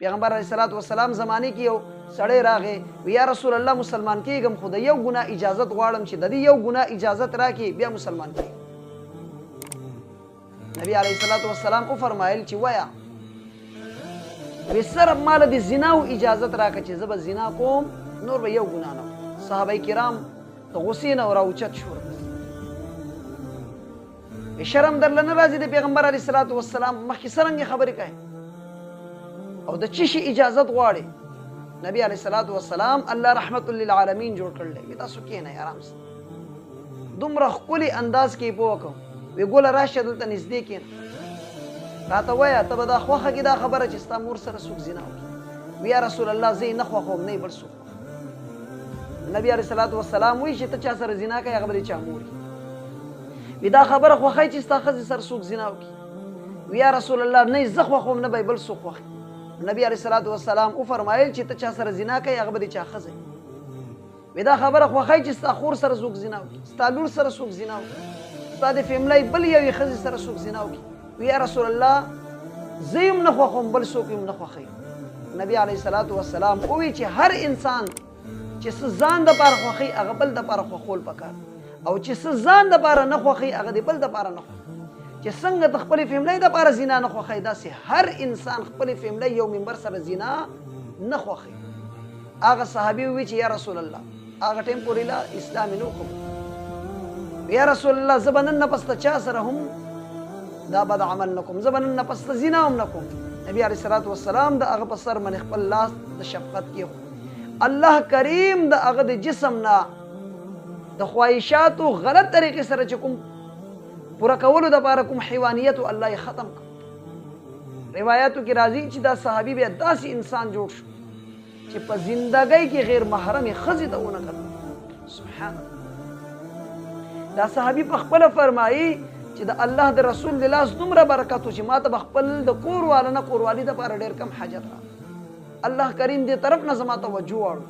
پیغمبر علیه الصلاۃ والسلام زمانه کې یو سړی راغی وی یا رسول الله مسلمان کېږم خو د یو ګناه اجازت غواړم چې د دې یو ګناه اجازت راکړي بیا مسلمان کېږم. نبی علیه الصلاۃ والسلام وفرمایل چې ویا وی صرف مال د زنا او اجازت راکړه چې زه به زنا کوم نور به یو ګناه نه. صحابه کرام د غصې نه راوچت شول. شرم درله نه راځي د پیغمبر علیه الصلاۃ والسلام مخکې څرنګه خبرې کوي او د چی شي اجازت غواړي. نبی علیه الصلاۃ والسلام الله رحمت للعالمین جوړ کړل. وی تاسو کېنئ آرام سره دومره ښکلي انداز کې پوه وکړو. وی ګوله راشه دلته نږدې کېنه راته وایه ته به دا خوښه کې دا خبره چې ستا مور سره څوک زنا وکړي. وی یا رسول الله زه یې نه خوښوم نه یې بل څوک. نبی علیه الصلاۃ والسلام وایي چې ته چا سره زنا کوې هغه به دې چا مور وي. وی دا خبره خوښی چې ستا ښځې سره څوک زنا وکړي. وی یا رسول الله نه یې زه خوښوم نه به یې بل څوک خوښي. نبی علیه الصلاۃ والسلام وفرمایل چې ته چا سره زنا کوې هغه به دې چا ښځه وي. وی دا خبره خوښی چې ستا خور سره څوک زنا وکړي ستا لور سره څوک زنا وکړي ستا د فیملی بل یوې ښځې سره څوک زنا وکړي. وی یا رسول الله زه یې هم نه خوښوم بل څوک یې هم نه خوښوي. نبی علیه الصلاۃ والسلام ووایي چې هر انسان چې څه ځان دپاره خوښوي هغه بل دپاره خوښول پکار او چې څه ځان دپاره نه خوښوي هغه د بل دپاره نه خوښوي. چې څنګه د خپلې فیملی دپاره زنا نه خوښوي داسې هر انسان خپلې فیملی یو ممبر سره زنا نه خوښوي. هغه صحابي ووایي چې یا رسول الله هغه ټیم پورې لا اسلام یې نه قبول. یا رسول الله زه به نن نه پسته چا سره هم دا بد عمل نه کوم زه به نن نه پسته زنا هم نه کوم. نبی علیه الصلاۃ والسلام د هغه په سر باندې خپل لاس د شفقت کېښود. الله کریم د هغه د جسم نه د خواهشاتو غلط طریقې سره چې کوم پوره کولو دپاره کوم حیوانیت الله یې ختم کړ. روایاتو کې راځي چې دا صحابي بیا داسې انسان جوړ شو چې په زندګۍ کې غیر محرمې ښځې ته ونه کتل. سبحان الله. دا صحابي په خپله فرمایي چې د الله د رسول د لاس دومره برکت و چې ما ته به خپل د کور واله نه کوروالي دپاره ډېر کم حاجت راغی. الله کریم دې طرف نه زما توجه واړو